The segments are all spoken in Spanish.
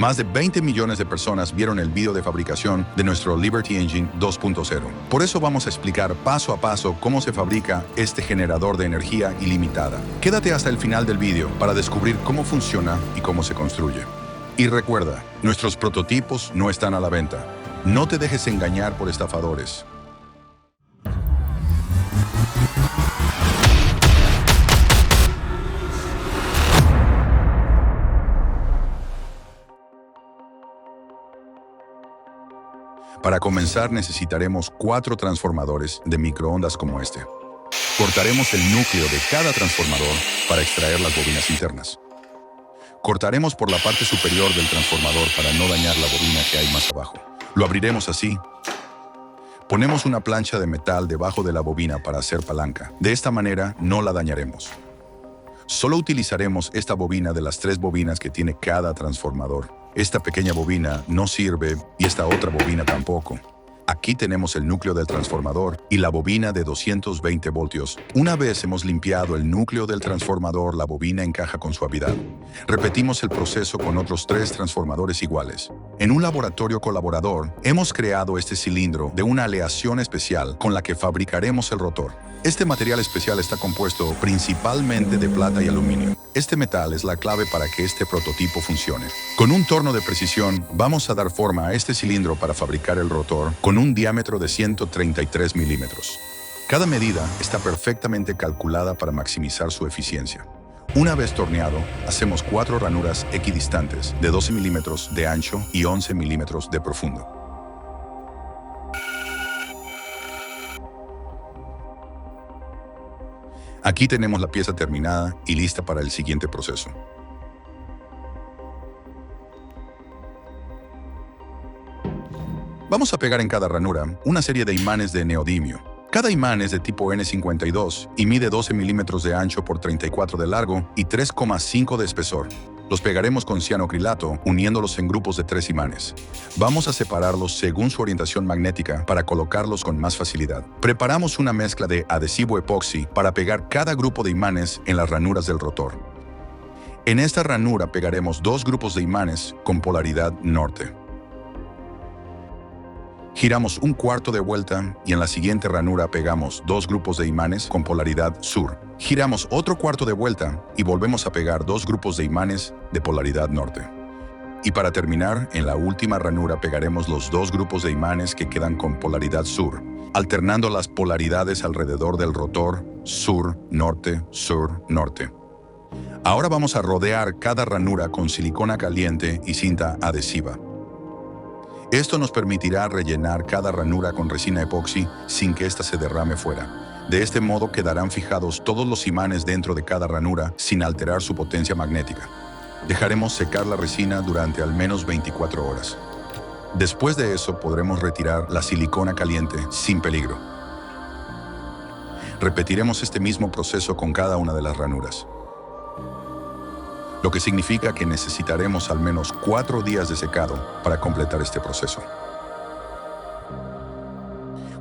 Más de 20 millones de personas vieron el video de fabricación de nuestro Liberty Engine 2.0. Por eso vamos a explicar paso a paso cómo se fabrica este generador de energía ilimitada. Quédate hasta el final del video para descubrir cómo funciona y cómo se construye. Y recuerda, nuestros prototipos no están a la venta. No te dejes engañar por estafadores. Para comenzar necesitaremos 4 transformadores de microondas como este. Cortaremos el núcleo de cada transformador para extraer las bobinas internas. Cortaremos por la parte superior del transformador para no dañar la bobina que hay más abajo. Lo abriremos así. Ponemos una plancha de metal debajo de la bobina para hacer palanca. De esta manera no la dañaremos. Solo utilizaremos esta bobina de las 3 bobinas que tiene cada transformador. Esta pequeña bobina no sirve y esta otra bobina tampoco. Aquí tenemos el núcleo del transformador y la bobina de 220 voltios. Una vez hemos limpiado el núcleo del transformador, la bobina encaja con suavidad. Repetimos el proceso con otros 3 transformadores iguales. En un laboratorio colaborador, hemos creado este cilindro de una aleación especial con la que fabricaremos el rotor. Este material especial está compuesto principalmente de plata y aluminio. Este metal es la clave para que este prototipo funcione. Con un torno de precisión, vamos a dar forma a este cilindro para fabricar el rotor con un diámetro de 133 milímetros. Cada medida está perfectamente calculada para maximizar su eficiencia. Una vez torneado, hacemos 4 ranuras equidistantes de 12 milímetros de ancho y 11 milímetros de profundo. Aquí tenemos la pieza terminada y lista para el siguiente proceso. Vamos a pegar en cada ranura una serie de imanes de neodimio. Cada imán es de tipo N52 y mide 12 milímetros de ancho por 34 de largo y 3,5 de espesor. Los pegaremos con cianocrilato, uniéndolos en grupos de 3 imanes. Vamos a separarlos según su orientación magnética para colocarlos con más facilidad. Preparamos una mezcla de adhesivo epoxi para pegar cada grupo de imanes en las ranuras del rotor. En esta ranura pegaremos 2 grupos de imanes con polaridad norte. Giramos un cuarto de vuelta y en la siguiente ranura pegamos 2 grupos de imanes con polaridad sur. Giramos otro cuarto de vuelta y volvemos a pegar 2 grupos de imanes de polaridad norte. Y para terminar, en la última ranura pegaremos los 2 grupos de imanes que quedan con polaridad sur, alternando las polaridades alrededor del rotor sur, norte, sur, norte. Ahora vamos a rodear cada ranura con silicona caliente y cinta adhesiva. Esto nos permitirá rellenar cada ranura con resina epoxi sin que ésta se derrame fuera. De este modo quedarán fijados todos los imanes dentro de cada ranura sin alterar su potencia magnética. Dejaremos secar la resina durante al menos 24 horas. Después de eso podremos retirar la silicona caliente sin peligro. Repetiremos este mismo proceso con cada una de las ranuras, lo que significa que necesitaremos al menos 4 días de secado para completar este proceso.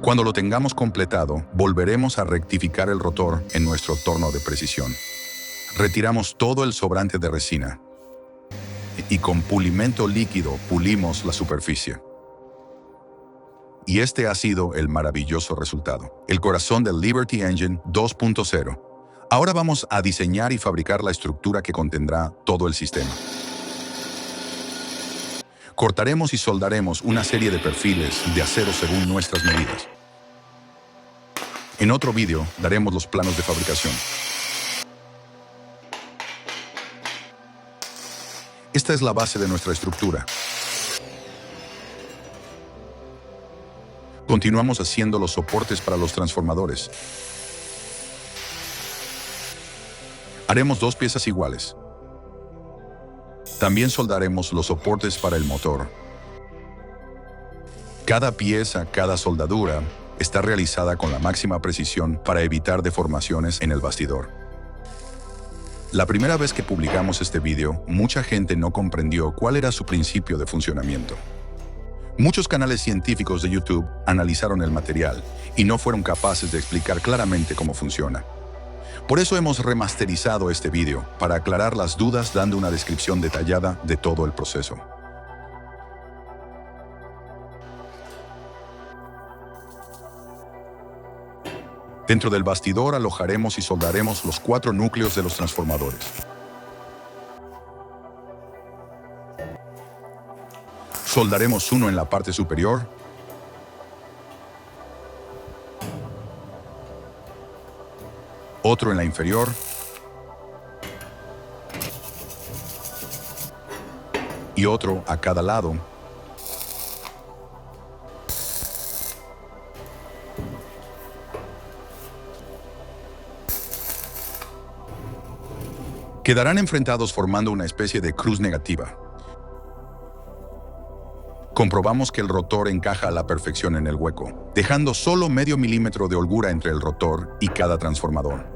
Cuando lo tengamos completado, volveremos a rectificar el rotor en nuestro torno de precisión. Retiramos todo el sobrante de resina y con pulimento líquido pulimos la superficie. Y este ha sido el maravilloso resultado, el corazón del Liberty Engine 2.0. Ahora vamos a diseñar y fabricar la estructura que contendrá todo el sistema. Cortaremos y soldaremos una serie de perfiles de acero según nuestras medidas. En otro vídeo daremos los planos de fabricación. Esta es la base de nuestra estructura. Continuamos haciendo los soportes para los transformadores. Haremos 2 piezas iguales. También soldaremos los soportes para el motor. Cada pieza, cada soldadura, está realizada con la máxima precisión para evitar deformaciones en el bastidor. La primera vez que publicamos este video, mucha gente no comprendió cuál era su principio de funcionamiento. Muchos canales científicos de YouTube analizaron el material y no fueron capaces de explicar claramente cómo funciona. Por eso hemos remasterizado este vídeo para aclarar las dudas dando una descripción detallada de todo el proceso. Dentro del bastidor alojaremos y soldaremos los 4 núcleos de los transformadores. Soldaremos uno en la parte superior, otro en la inferior y otro a cada lado. Quedarán enfrentados formando una especie de cruz negativa. Comprobamos que el rotor encaja a la perfección en el hueco, dejando solo medio milímetro de holgura entre el rotor y cada transformador.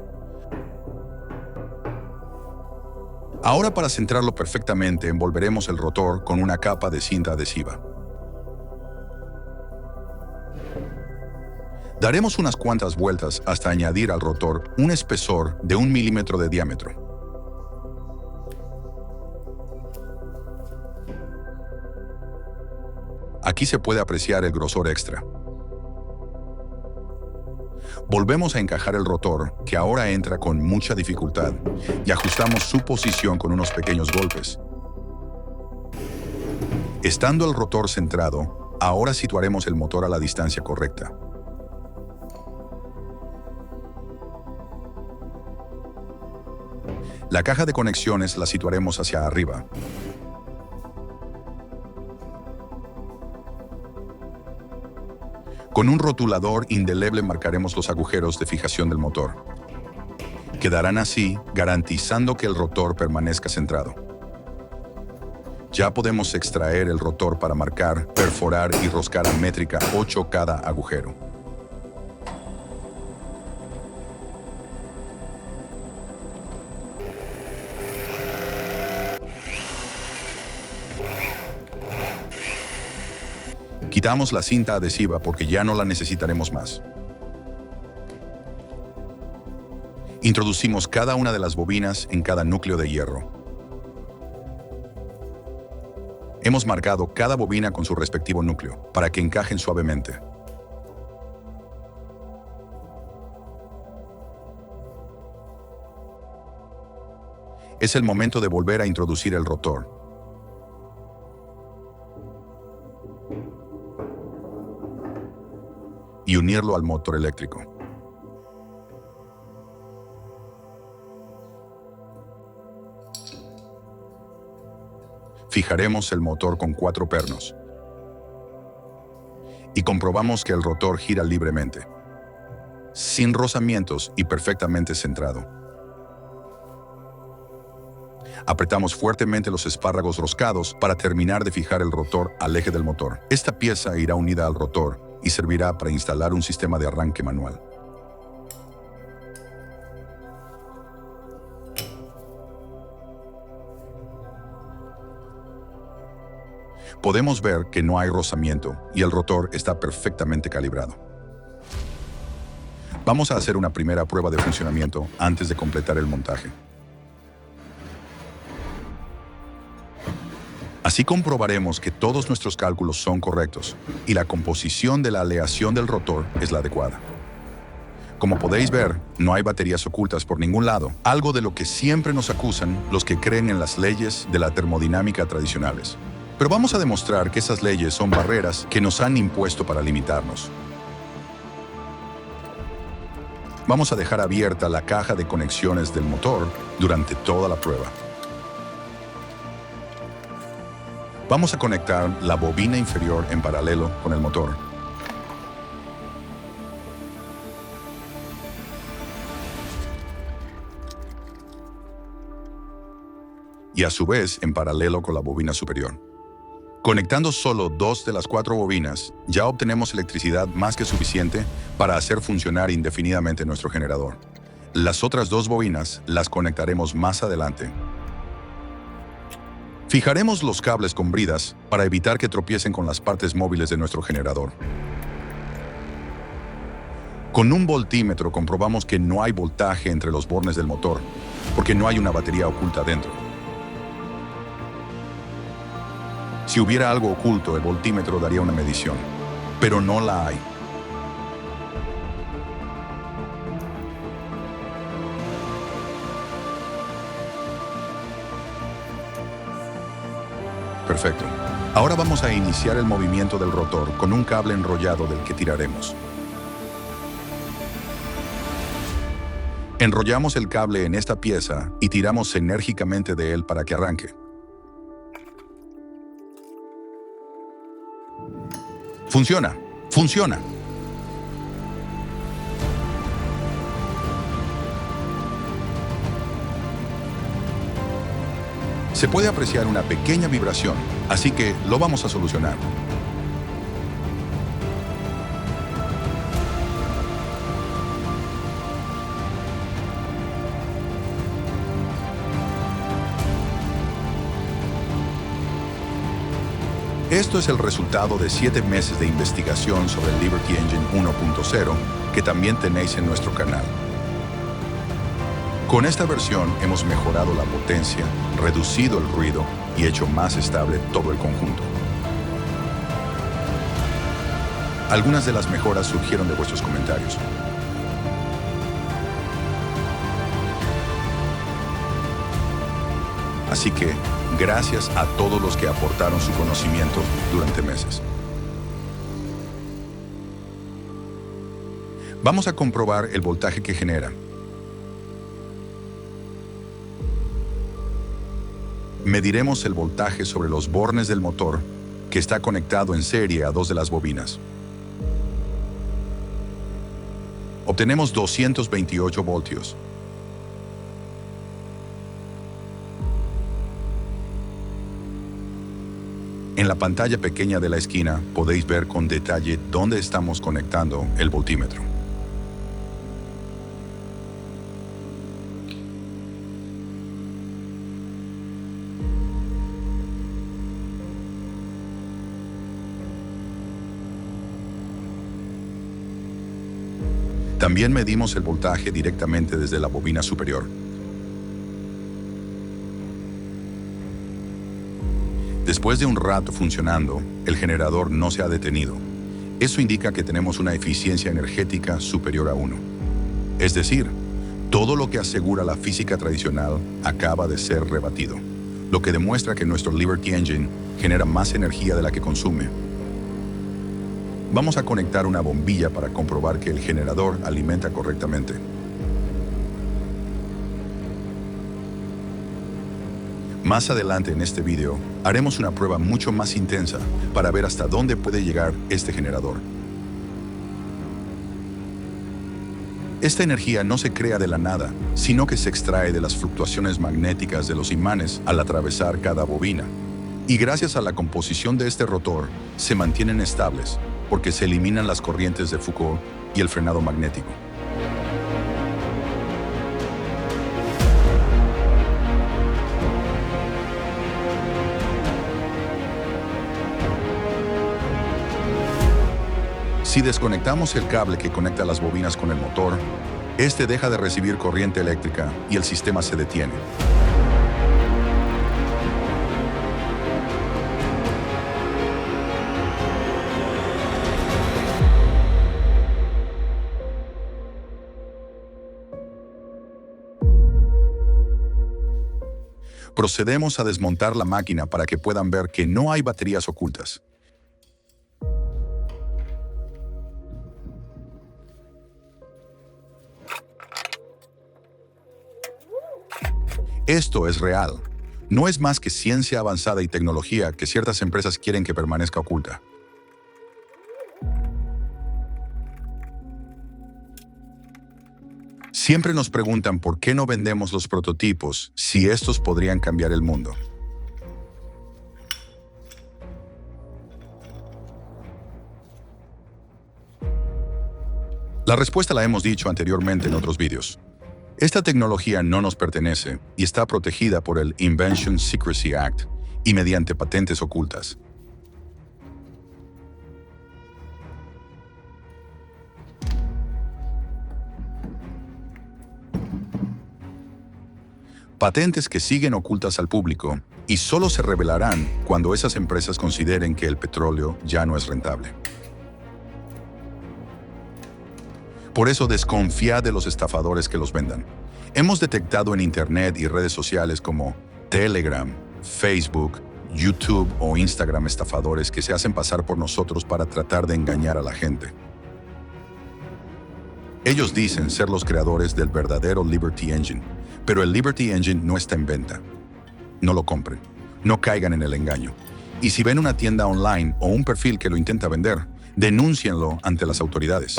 Ahora, para centrarlo perfectamente, envolveremos el rotor con una capa de cinta adhesiva. Daremos unas cuantas vueltas hasta añadir al rotor un espesor de 1 milímetro de diámetro. Aquí se puede apreciar el grosor extra. Volvemos a encajar el rotor, que ahora entra con mucha dificultad, y ajustamos su posición con unos pequeños golpes. Estando el rotor centrado, ahora situaremos el motor a la distancia correcta. La caja de conexiones la situaremos hacia arriba. Con un rotulador indeleble marcaremos los agujeros de fijación del motor. Quedarán así, garantizando que el rotor permanezca centrado. Ya podemos extraer el rotor para marcar, perforar y roscar a métrica 8 cada agujero. Quitamos la cinta adhesiva porque ya no la necesitaremos más. Introducimos cada una de las bobinas en cada núcleo de hierro. Hemos marcado cada bobina con su respectivo núcleo para que encajen suavemente. Es el momento de volver a introducir el rotor. Y unirlo al motor eléctrico. Fijaremos el motor con 4 pernos y comprobamos que el rotor gira libremente, sin rozamientos y perfectamente centrado. Apretamos fuertemente los espárragos roscados para terminar de fijar el rotor al eje del motor. Esta pieza irá unida al rotor y servirá para instalar un sistema de arranque manual. Podemos ver que no hay rozamiento y el rotor está perfectamente calibrado. Vamos a hacer una primera prueba de funcionamiento antes de completar el montaje. Así comprobaremos que todos nuestros cálculos son correctos y la composición de la aleación del rotor es la adecuada. Como podéis ver, no hay baterías ocultas por ningún lado, algo de lo que siempre nos acusan los que creen en las leyes de la termodinámica tradicionales. Pero vamos a demostrar que esas leyes son barreras que nos han impuesto para limitarnos. Vamos a dejar abierta la caja de conexiones del motor durante toda la prueba. Vamos a conectar la bobina inferior en paralelo con el motor. Y a su vez en paralelo con la bobina superior. Conectando solo 2 de las 4 bobinas, ya obtenemos electricidad más que suficiente para hacer funcionar indefinidamente nuestro generador. Las otras 2 bobinas las conectaremos más adelante. Fijaremos los cables con bridas para evitar que tropiecen con las partes móviles de nuestro generador. Con un voltímetro comprobamos que no hay voltaje entre los bornes del motor, porque no hay una batería oculta dentro. Si hubiera algo oculto, el voltímetro daría una medición, pero no la hay. Perfecto. Ahora vamos a iniciar el movimiento del rotor con un cable enrollado del que tiraremos. Enrollamos el cable en esta pieza y tiramos enérgicamente de él para que arranque. ¡Funciona! ¡Funciona! Se puede apreciar una pequeña vibración, así que lo vamos a solucionar. Esto es el resultado de 7 meses de investigación sobre el Liberty Engine 1.0 que también tenéis en nuestro canal. Con esta versión hemos mejorado la potencia, reducido el ruido y hecho más estable todo el conjunto. Algunas de las mejoras surgieron de vuestros comentarios. Así que, gracias a todos los que aportaron su conocimiento durante meses. Vamos a comprobar el voltaje que genera. Mediremos el voltaje sobre los bornes del motor, que está conectado en serie a 2 de las bobinas. Obtenemos 228 voltios. En la pantalla pequeña de la esquina podéis ver con detalle dónde estamos conectando el voltímetro. También medimos el voltaje directamente desde la bobina superior. Después de un rato funcionando, el generador no se ha detenido. Eso indica que tenemos una eficiencia energética superior a 1. Es decir, todo lo que asegura la física tradicional acaba de ser rebatido, lo que demuestra que nuestro Liberty Engine genera más energía de la que consume. Vamos a conectar una bombilla para comprobar que el generador alimenta correctamente. Más adelante en este video, haremos una prueba mucho más intensa para ver hasta dónde puede llegar este generador. Esta energía no se crea de la nada, sino que se extrae de las fluctuaciones magnéticas de los imanes al atravesar cada bobina. Y gracias a la composición de este rotor, se mantienen estables, porque se eliminan las corrientes de Foucault y el frenado magnético. Si desconectamos el cable que conecta las bobinas con el motor, este deja de recibir corriente eléctrica y el sistema se detiene. Procedemos a desmontar la máquina para que puedan ver que no hay baterías ocultas. Esto es real. No es más que ciencia avanzada y tecnología que ciertas empresas quieren que permanezca oculta. Siempre nos preguntan por qué no vendemos los prototipos si estos podrían cambiar el mundo. La respuesta la hemos dicho anteriormente en otros vídeos. Esta tecnología no nos pertenece y está protegida por el Invention Secrecy Act y mediante patentes ocultas. Patentes que siguen ocultas al público y solo se revelarán cuando esas empresas consideren que el petróleo ya no es rentable. Por eso desconfiad de los estafadores que los vendan. Hemos detectado en Internet y redes sociales como Telegram, Facebook, YouTube o Instagram estafadores que se hacen pasar por nosotros para tratar de engañar a la gente. Ellos dicen ser los creadores del verdadero Liberty Engine, pero el Liberty Engine no está en venta. No lo compren, no caigan en el engaño. Y si ven una tienda online o un perfil que lo intenta vender, denúncienlo ante las autoridades.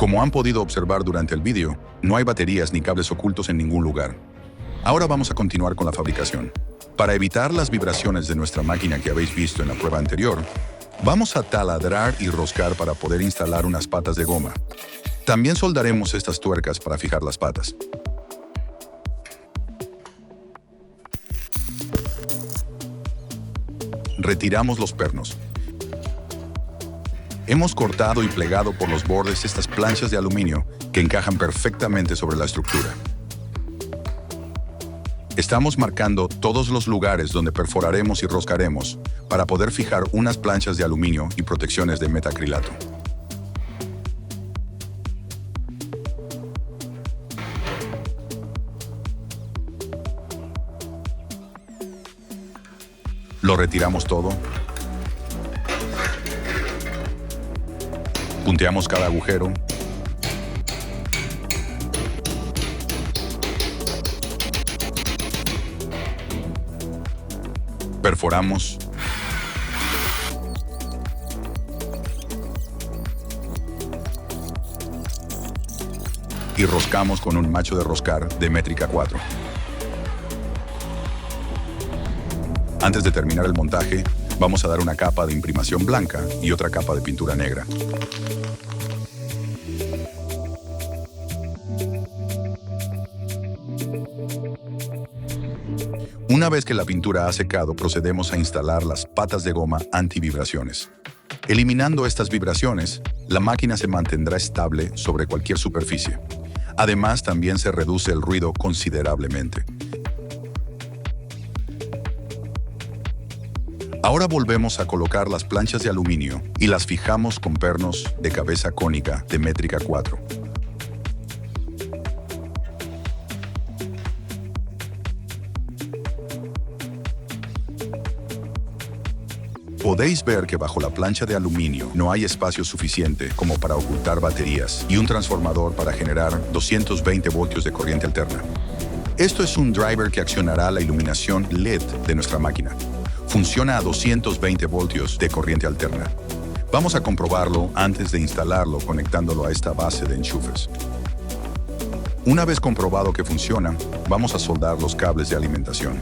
Como han podido observar durante el vídeo, no hay baterías ni cables ocultos en ningún lugar. Ahora vamos a continuar con la fabricación. Para evitar las vibraciones de nuestra máquina que habéis visto en la prueba anterior, vamos a taladrar y roscar para poder instalar unas patas de goma. También soldaremos estas tuercas para fijar las patas. Retiramos los pernos. Hemos cortado y plegado por los bordes estas planchas de aluminio que encajan perfectamente sobre la estructura. Estamos marcando todos los lugares donde perforaremos y roscaremos para poder fijar unas planchas de aluminio y protecciones de metacrilato. Lo retiramos todo. Punteamos cada agujero. Perforamos. Y roscamos con un macho de roscar de métrica 4. Antes de terminar el montaje, vamos a dar una capa de imprimación blanca y otra capa de pintura negra. Una vez que la pintura ha secado, procedemos a instalar las patas de goma antivibraciones. Eliminando estas vibraciones, la máquina se mantendrá estable sobre cualquier superficie. Además, también se reduce el ruido considerablemente. Ahora volvemos a colocar las planchas de aluminio y las fijamos con pernos de cabeza cónica de métrica 4. Podéis ver que bajo la plancha de aluminio no hay espacio suficiente como para ocultar baterías y un transformador para generar 220 voltios de corriente alterna. Esto es un driver que accionará la iluminación LED de nuestra máquina. Funciona a 220 voltios de corriente alterna. Vamos a comprobarlo antes de instalarlo conectándolo a esta base de enchufes. Una vez comprobado que funciona, vamos a soldar los cables de alimentación.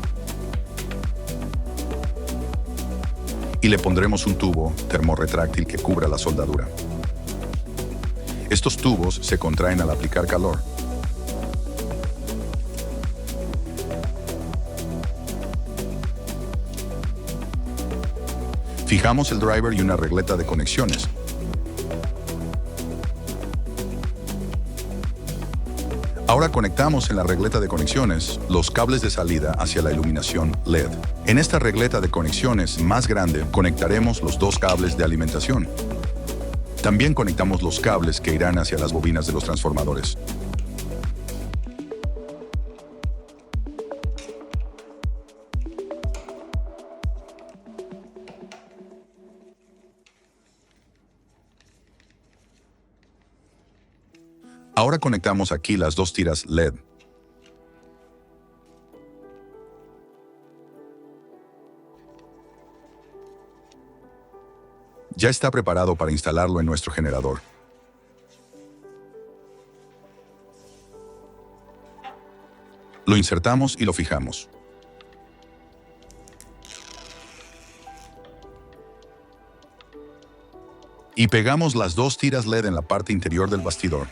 Y le pondremos un tubo termorretráctil que cubra la soldadura. Estos tubos se contraen al aplicar calor. Fijamos el driver y una regleta de conexiones. Ahora conectamos en la regleta de conexiones los cables de salida hacia la iluminación LED. En esta regleta de conexiones más grande conectaremos los dos cables de alimentación. También conectamos los cables que irán hacia las bobinas de los transformadores. Ahora conectamos aquí las dos tiras LED. Ya está preparado para instalarlo en nuestro generador. Lo insertamos y lo fijamos. Y pegamos las dos tiras LED en la parte interior del bastidor.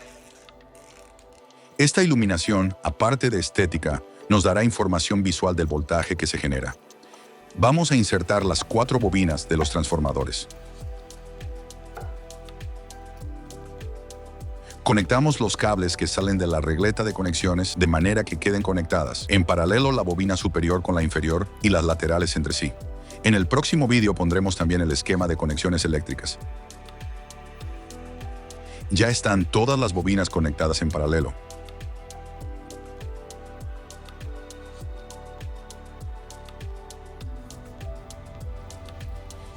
Esta iluminación, aparte de estética, nos dará información visual del voltaje que se genera. Vamos a insertar las 4 bobinas de los transformadores. Conectamos los cables que salen de la regleta de conexiones de manera que queden conectadas en paralelo la bobina superior con la inferior y las laterales entre sí. En el próximo vídeo pondremos también el esquema de conexiones eléctricas. Ya están todas las bobinas conectadas en paralelo.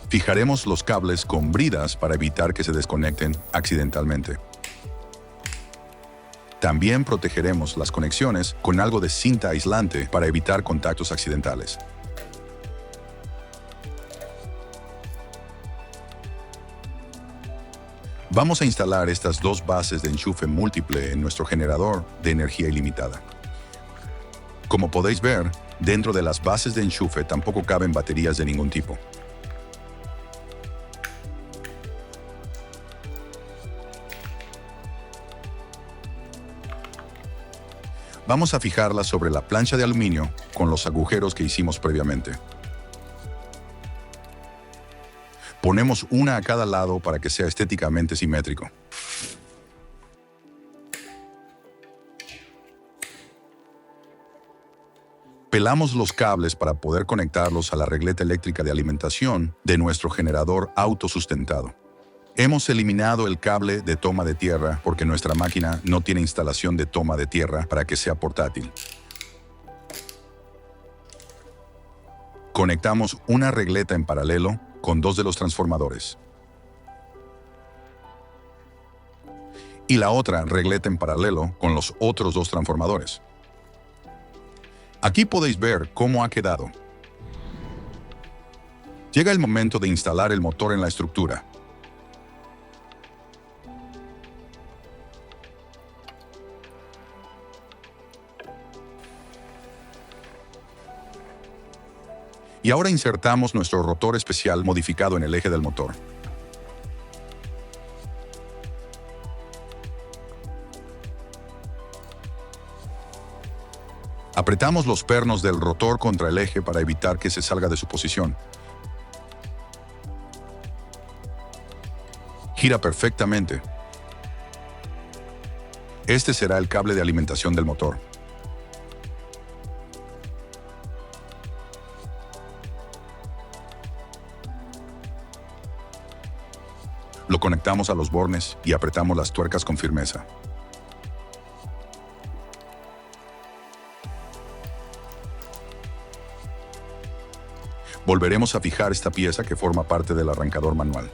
Fijaremos los cables con bridas para evitar que se desconecten accidentalmente. También protegeremos las conexiones con algo de cinta aislante para evitar contactos accidentales. Vamos a instalar estas dos bases de enchufe múltiple en nuestro generador de energía ilimitada. Como podéis ver, dentro de las bases de enchufe tampoco caben baterías de ningún tipo. Vamos a fijarlas sobre la plancha de aluminio con los agujeros que hicimos previamente. Ponemos una a cada lado para que sea estéticamente simétrico. Pelamos los cables para poder conectarlos a la regleta eléctrica de alimentación de nuestro generador autosustentado. Hemos eliminado el cable de toma de tierra porque nuestra máquina no tiene instalación de toma de tierra para que sea portátil. Conectamos una regleta en paralelo con dos de los transformadores. Y la otra regleta en paralelo con los otros dos transformadores. Aquí podéis ver cómo ha quedado. Llega el momento de instalar el motor en la estructura. Y ahora insertamos nuestro rotor especial modificado en el eje del motor. Apretamos los pernos del rotor contra el eje para evitar que se salga de su posición. Gira perfectamente. Este será el cable de alimentación del motor. Lo conectamos a los bornes y apretamos las tuercas con firmeza. Volveremos a fijar esta pieza que forma parte del arrancador manual.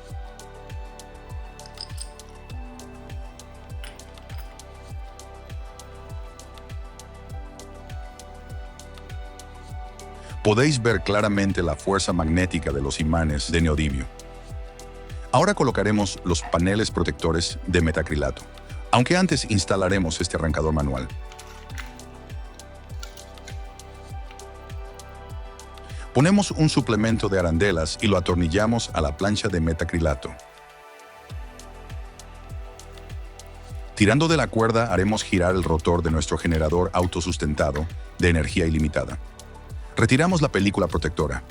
Podéis ver claramente la fuerza magnética de los imanes de neodimio. Ahora colocaremos los paneles protectores de metacrilato, aunque antes instalaremos este arrancador manual. Ponemos un suplemento de arandelas y lo atornillamos a la plancha de metacrilato. Tirando de la cuerda haremos girar el rotor de nuestro generador autosustentado de energía ilimitada. Retiramos la película protectora.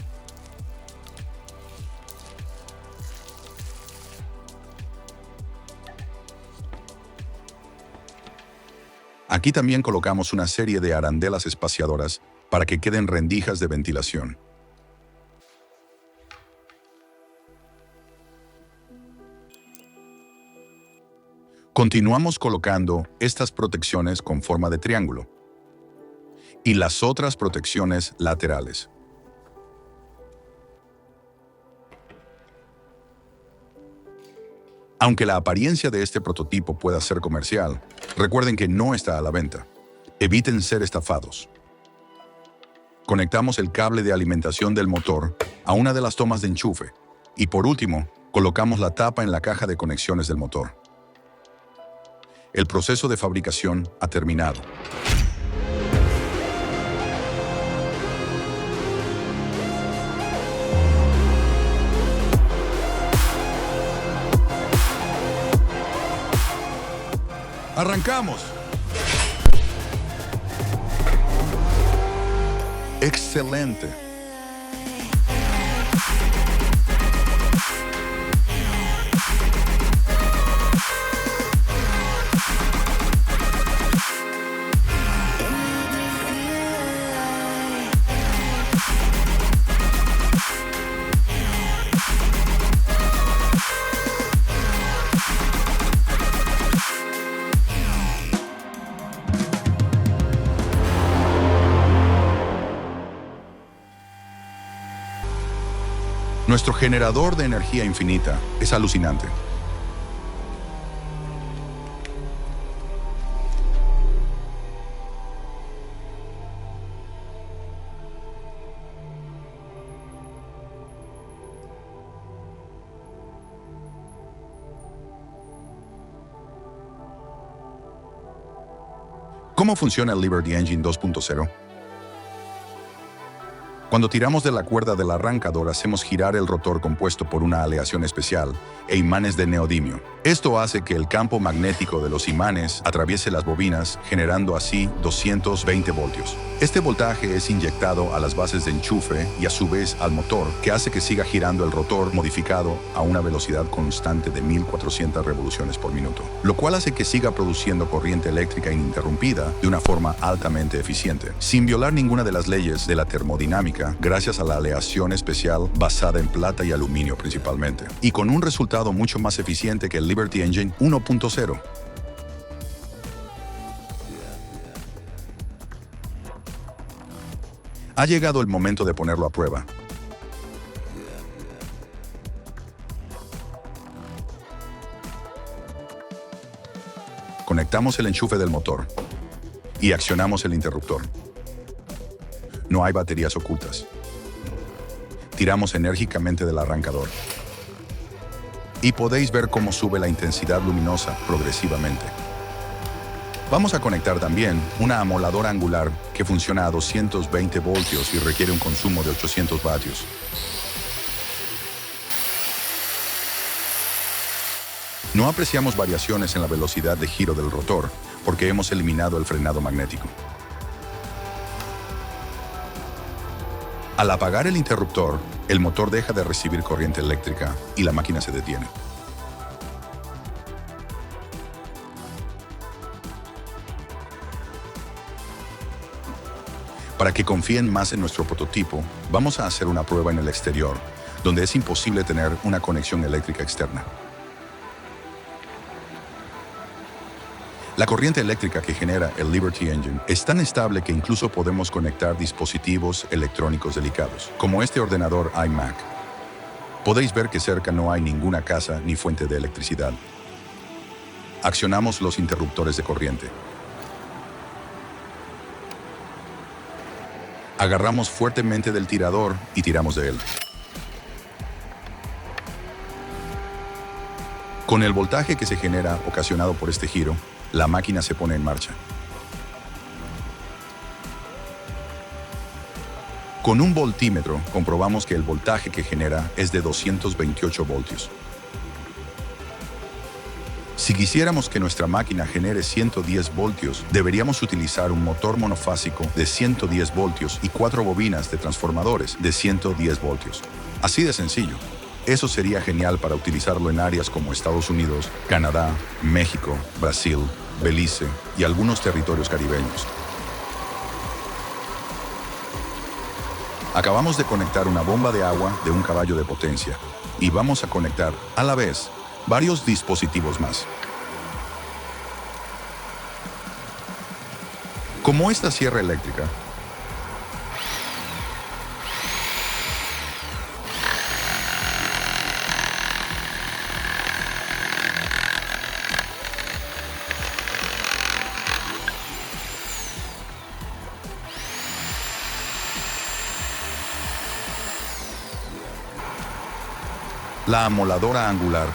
Aquí también colocamos una serie de arandelas espaciadoras para que queden rendijas de ventilación. Continuamos colocando estas protecciones con forma de triángulo y las otras protecciones laterales. Aunque la apariencia de este prototipo pueda ser comercial, recuerden que no está a la venta. Eviten ser estafados. Conectamos el cable de alimentación del motor a una de las tomas de enchufe y por último, colocamos la tapa en la caja de conexiones del motor. El proceso de fabricación ha terminado. ¡Arrancamos! ¡Excelente! Nuestro generador de energía infinita es alucinante. ¿Cómo funciona el Liberty Engine 2.0? Cuando tiramos de la cuerda del arrancador, hacemos girar el rotor compuesto por una aleación especial e imanes de neodimio. Esto hace que el campo magnético de los imanes atraviese las bobinas, generando así 220 voltios. Este voltaje es inyectado a las bases de enchufe y a su vez al motor, que hace que siga girando el rotor modificado a una velocidad constante de 1400 revoluciones por minuto, lo cual hace que siga produciendo corriente eléctrica ininterrumpida de una forma altamente eficiente, sin violar ninguna de las leyes de la termodinámica, gracias a la aleación especial basada en plata y aluminio principalmente, y con un resultado mucho más eficiente que el Liberty Engine 1.0. Ha llegado el momento de ponerlo a prueba. Conectamos el enchufe del motor y accionamos el interruptor. No hay baterías ocultas. Tiramos enérgicamente del arrancador. Y podéis ver cómo sube la intensidad luminosa progresivamente. Vamos a conectar también una amoladora angular que funciona a 220 voltios y requiere un consumo de 800 vatios. No apreciamos variaciones en la velocidad de giro del rotor porque hemos eliminado el frenado magnético. Al apagar el interruptor, el motor deja de recibir corriente eléctrica y la máquina se detiene. Para que confíen más en nuestro prototipo, vamos a hacer una prueba en el exterior, donde es imposible tener una conexión eléctrica externa. La corriente eléctrica que genera el Liberty Engine es tan estable que incluso podemos conectar dispositivos electrónicos delicados, como este ordenador iMac. Podéis ver que cerca no hay ninguna casa ni fuente de electricidad. Accionamos los interruptores de corriente. Agarramos fuertemente del tirador y tiramos de él. Con el voltaje que se genera ocasionado por este giro, la máquina se pone en marcha. Con un voltímetro comprobamos que el voltaje que genera es de 228 voltios. Si quisiéramos que nuestra máquina genere 110 voltios, deberíamos utilizar un motor monofásico de 110 voltios y 4 bobinas de transformadores de 110 voltios. Así de sencillo. Eso sería genial para utilizarlo en áreas como Estados Unidos, Canadá, México, Brasil, Belice y algunos territorios caribeños. Acabamos de conectar una bomba de agua de 1 caballo de potencia y vamos a conectar a la vez varios dispositivos más. Como esta sierra eléctrica, la amoladora angular,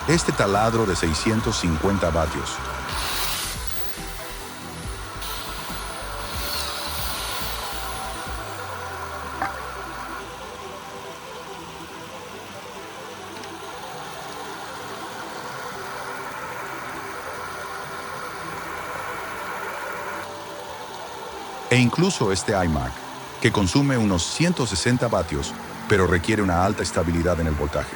este taladro de 650 vatios, e incluso este iMac, que consume unos 160 vatios, pero requiere una alta estabilidad en el voltaje.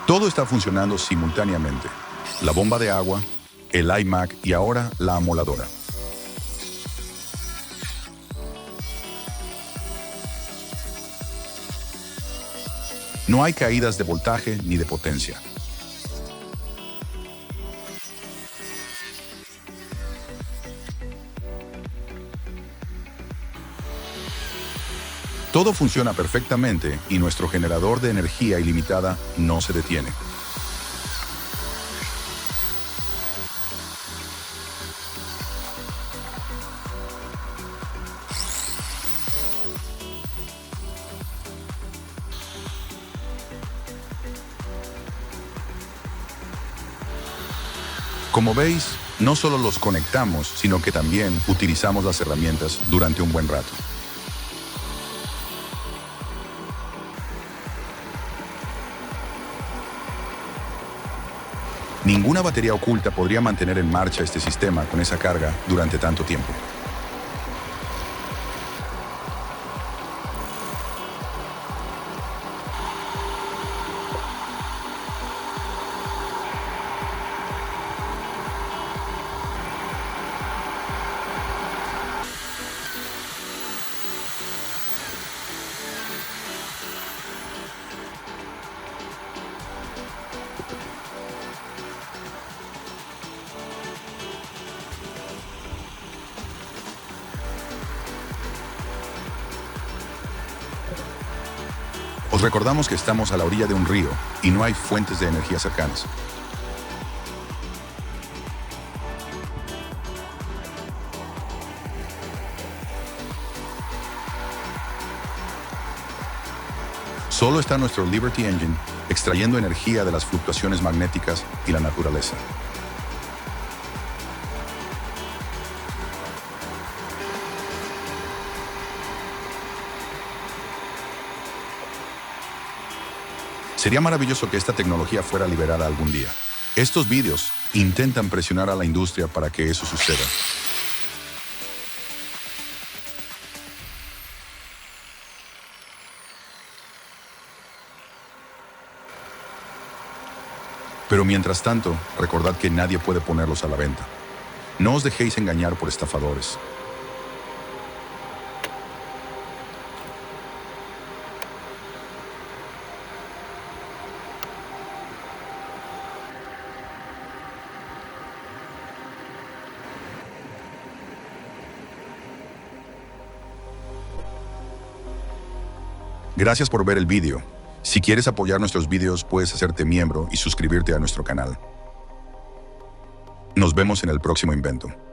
Todo está funcionando simultáneamente. La bomba de agua, el iMac y ahora la amoladora. No hay caídas de voltaje ni de potencia. Todo funciona perfectamente y nuestro generador de energía ilimitada no se detiene. Como veis, no solo los conectamos, sino que también utilizamos las herramientas durante un buen rato. Ninguna batería oculta podría mantener en marcha este sistema con esa carga durante tanto tiempo. Os recordamos que estamos a la orilla de un río y no hay fuentes de energía cercanas. Solo está nuestro Liberty Engine extrayendo energía de las fluctuaciones magnéticas y la naturaleza. Sería maravilloso que esta tecnología fuera liberada algún día. Estos vídeos intentan presionar a la industria para que eso suceda. Pero mientras tanto, recordad que nadie puede ponerlos a la venta. No os dejéis engañar por estafadores. Gracias por ver el vídeo. Si quieres apoyar nuestros vídeos, puedes hacerte miembro y suscribirte a nuestro canal. Nos vemos en el próximo invento.